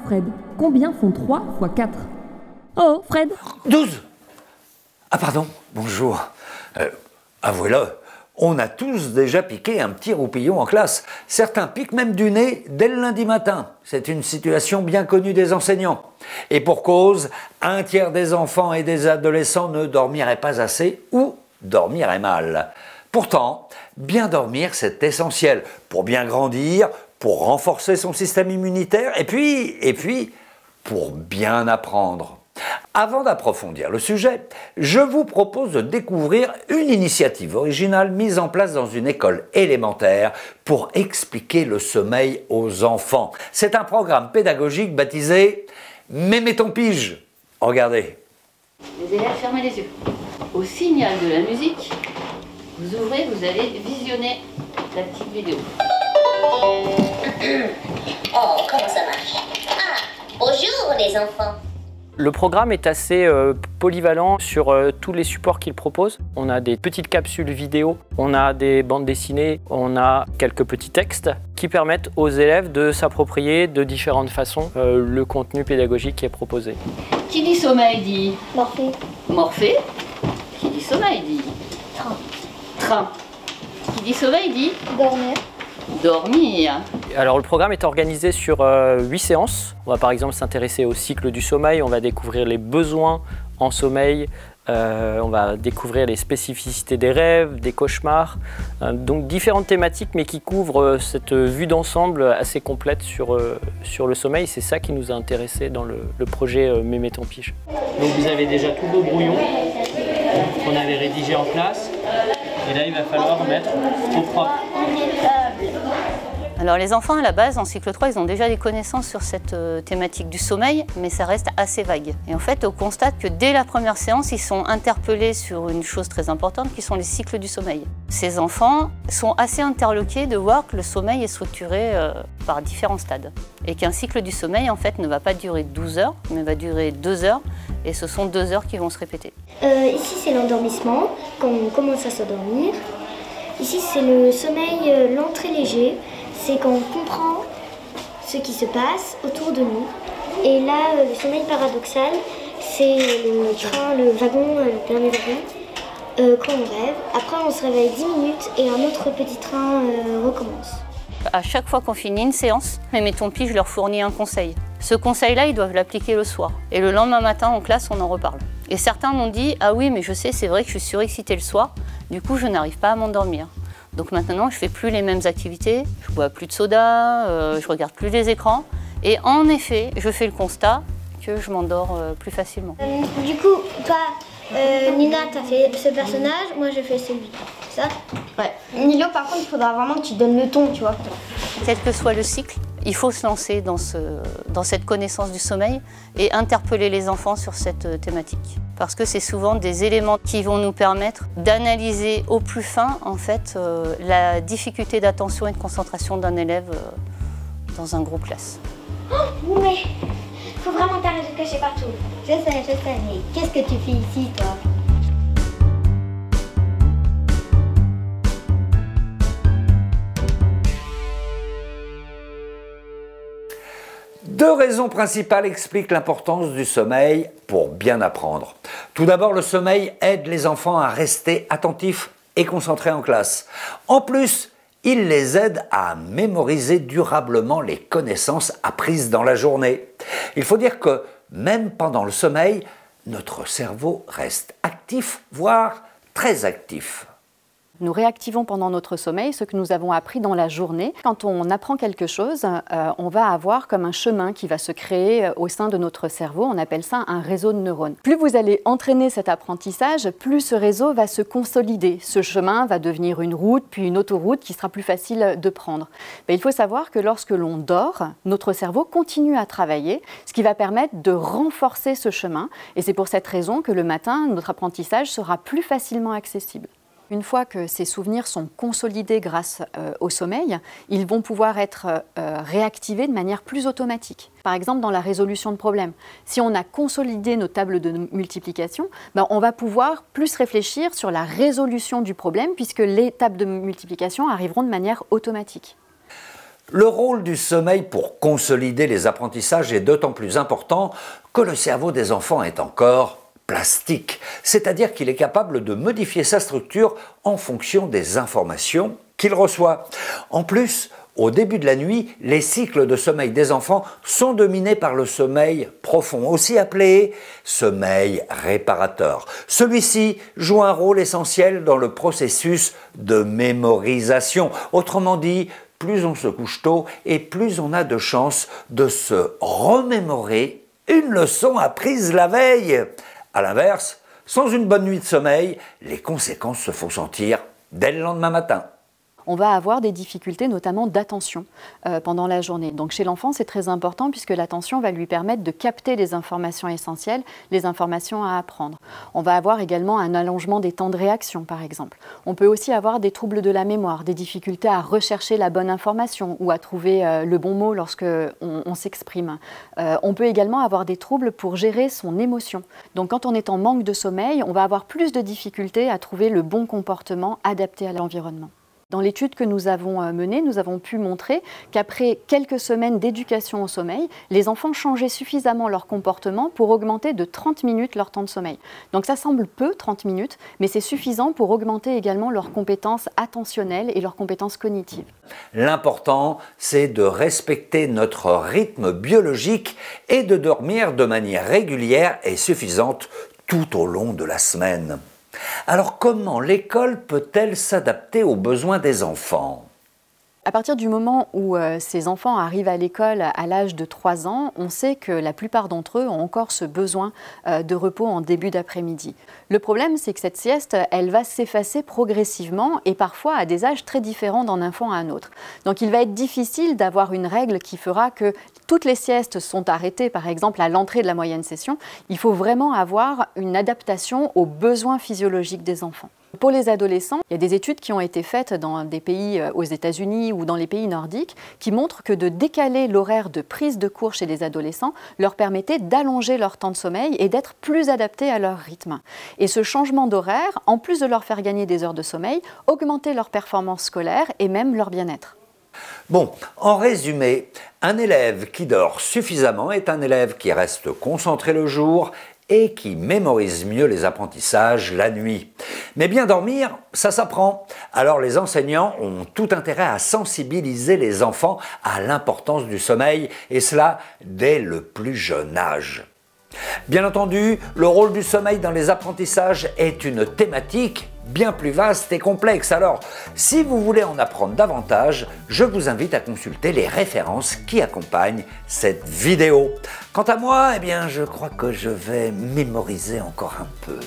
Fred, combien font 3 fois 4? Oh, Fred! 12! Ah pardon, bonjour. Avouez-le, on a tous déjà piqué un petit roupillon en classe. Certains piquent même du nez dès le lundi matin. C'est une situation bien connue des enseignants. Et pour cause, un tiers des enfants et des adolescents ne dormiraient pas assez ou dormiraient mal. Pourtant, bien dormir, c'est essentiel pour bien grandir, pour renforcer son système immunitaire et puis pour bien apprendre. Avant d'approfondir le sujet, je vous propose de découvrir une initiative originale mise en place dans une école élémentaire pour expliquer le sommeil aux enfants. C'est un programme pédagogique baptisé « Mémé ton pige ». Regardez. Les élèves, fermez les yeux. Au signal de la musique, vous ouvrez, vous allez visionner la petite vidéo. Oh, comment ça marche? Ah, bonjour les enfants. Le programme est assez polyvalent sur tous les supports qu'il propose. On a des petites capsules vidéo, on a des bandes dessinées, on a quelques petits textes qui permettent aux élèves de s'approprier de différentes façons le contenu pédagogique qui est proposé. Qui dit sommeil dit Morphée. Morphée. Qui dit sommeil dit Train. train. Qui dit sommeil dit Dormir. dormir. Alors le programme est organisé sur 8 séances. On va par exemple s'intéresser au cycle du sommeil, on va découvrir les besoins en sommeil, on va découvrir les spécificités des rêves, des cauchemars. Donc différentes thématiques mais qui couvrent cette vue d'ensemble assez complète sur le sommeil. C'est ça qui nous a intéressés dans le projet Mémé ton pige. Donc vous avez déjà tous vos brouillons qu'on avait rédigés en classe. Et là il va falloir mettre au propre. Alors les enfants à la base, en cycle 3, ils ont déjà des connaissances sur cette thématique du sommeil, mais ça reste assez vague. Et en fait, on constate que dès la première séance, ils sont interpellés sur une chose très importante, qui sont les cycles du sommeil. Ces enfants sont assez interloqués de voir que le sommeil est structuré par différents stades. Et qu'un cycle du sommeil, en fait, ne va pas durer 12 heures, mais va durer 2 heures, et ce sont 2 heures qui vont se répéter. Ici, c'est l'endormissement, quand on commence à s'endormir. Ici, c'est le sommeil lent très léger. C'est quand on comprend ce qui se passe autour de nous. Et là, le sommeil paradoxal, c'est le train, le wagon, le dernier wagon, quand on rêve. Après, on se réveille 10 minutes et un autre petit train recommence. À chaque fois qu'on finit une séance, Mémé ton pige leur fournit un conseil. Ce conseil-là, ils doivent l'appliquer le soir. Et le lendemain matin, en classe, on en reparle. Et certains m'ont dit « Ah oui, mais je sais, c'est vrai que je suis surexcitée le soir, du coup, je n'arrive pas à m'endormir. » Donc maintenant, je ne fais plus les mêmes activités, je bois plus de soda, je regarde plus les écrans. Et en effet, je fais le constat que je m'endors plus facilement. Du coup, toi, Nina, tu as fait ce personnage, moi je fais celui. C'est ça? Ouais. Nilo, par contre, il faudra vraiment que tu donnes le ton, tu vois. Quel que soit le cycle, il faut se lancer dans cette connaissance du sommeil et interpeller les enfants sur cette thématique. Parce que c'est souvent des éléments qui vont nous permettre d'analyser au plus fin, en fait, la difficulté d'attention et de concentration d'un élève dans un groupe classe. Oh, mais faut vraiment t'arrêter de cacher partout. Je sais, mais qu'est-ce que tu fais ici, toi? Deux raisons principales expliquent l'importance du sommeil pour bien apprendre. Tout d'abord, le sommeil aide les enfants à rester attentifs et concentrés en classe. En plus, il les aide à mémoriser durablement les connaissances apprises dans la journée. Il faut dire que même pendant le sommeil, notre cerveau reste actif, voire très actif. Nous réactivons pendant notre sommeil ce que nous avons appris dans la journée. Quand on apprend quelque chose, on va avoir comme un chemin qui va se créer au sein de notre cerveau. On appelle ça un réseau de neurones. Plus vous allez entraîner cet apprentissage, plus ce réseau va se consolider. Ce chemin va devenir une route, puis une autoroute qui sera plus facile de prendre. Mais il faut savoir que lorsque l'on dort, notre cerveau continue à travailler, ce qui va permettre de renforcer ce chemin. Et c'est pour cette raison que le matin, notre apprentissage sera plus facilement accessible. Une fois que ces souvenirs sont consolidés grâce au sommeil, ils vont pouvoir être réactivés de manière plus automatique. Par exemple, dans la résolution de problèmes. Si on a consolidé nos tables de multiplication, on va pouvoir plus réfléchir sur la résolution du problème puisque les tables de multiplication arriveront de manière automatique. Le rôle du sommeil pour consolider les apprentissages est d'autant plus important que le cerveau des enfants est encore plastique, c'est-à-dire qu'il est capable de modifier sa structure en fonction des informations qu'il reçoit. En plus, au début de la nuit, les cycles de sommeil des enfants sont dominés par le sommeil profond, aussi appelé sommeil réparateur. Celui-ci joue un rôle essentiel dans le processus de mémorisation. Autrement dit, plus on se couche tôt et plus on a de chances de se remémorer une leçon apprise la veille. A l'inverse, sans une bonne nuit de sommeil, les conséquences se font sentir dès le lendemain matin. On va avoir des difficultés notamment d'attention pendant la journée. Donc chez l'enfant, c'est très important puisque l'attention va lui permettre de capter les informations essentielles, les informations à apprendre. On va avoir également un allongement des temps de réaction, par exemple. On peut aussi avoir des troubles de la mémoire, des difficultés à rechercher la bonne information ou à trouver le bon mot lorsque on s'exprime. On peut également avoir des troubles pour gérer son émotion. Donc quand on est en manque de sommeil, on va avoir plus de difficultés à trouver le bon comportement adapté à l'environnement. Dans l'étude que nous avons menée, nous avons pu montrer qu'après quelques semaines d'éducation au sommeil, les enfants changeaient suffisamment leur comportement pour augmenter de 30 minutes leur temps de sommeil. Donc ça semble peu, 30 minutes, mais c'est suffisant pour augmenter également leurs compétences attentionnelles et leurs compétences cognitives. L'important, c'est de respecter notre rythme biologique et de dormir de manière régulière et suffisante tout au long de la semaine. Alors comment l'école peut-elle s'adapter aux besoins des enfants ? À partir du moment où ces enfants arrivent à l'école à l'âge de 3 ans, on sait que la plupart d'entre eux ont encore ce besoin de repos en début d'après-midi. Le problème, c'est que cette sieste, elle va s'effacer progressivement et parfois à des âges très différents d'un enfant à un autre. Donc il va être difficile d'avoir une règle qui fera que toutes les siestes sont arrêtées, par exemple à l'entrée de la moyenne session. Il faut vraiment avoir une adaptation aux besoins physiologiques des enfants. Pour les adolescents, il y a des études qui ont été faites dans des pays aux États-Unis ou dans les pays nordiques qui montrent que de décaler l'horaire de prise de cours chez les adolescents leur permettait d'allonger leur temps de sommeil et d'être plus adaptés à leur rythme. Et ce changement d'horaire, en plus de leur faire gagner des heures de sommeil, augmentait leur performance scolaire et même leur bien-être. Bon, en résumé, un élève qui dort suffisamment est un élève qui reste concentré le jour et qui mémorise mieux les apprentissages la nuit. Mais bien dormir, ça s'apprend. Alors les enseignants ont tout intérêt à sensibiliser les enfants à l'importance du sommeil, et cela dès le plus jeune âge. Bien entendu, le rôle du sommeil dans les apprentissages est une thématique bien plus vaste et complexe. Alors, si vous voulez en apprendre davantage, je vous invite à consulter les références qui accompagnent cette vidéo. Quant à moi, eh bien, je crois que je vais mémoriser encore un peu.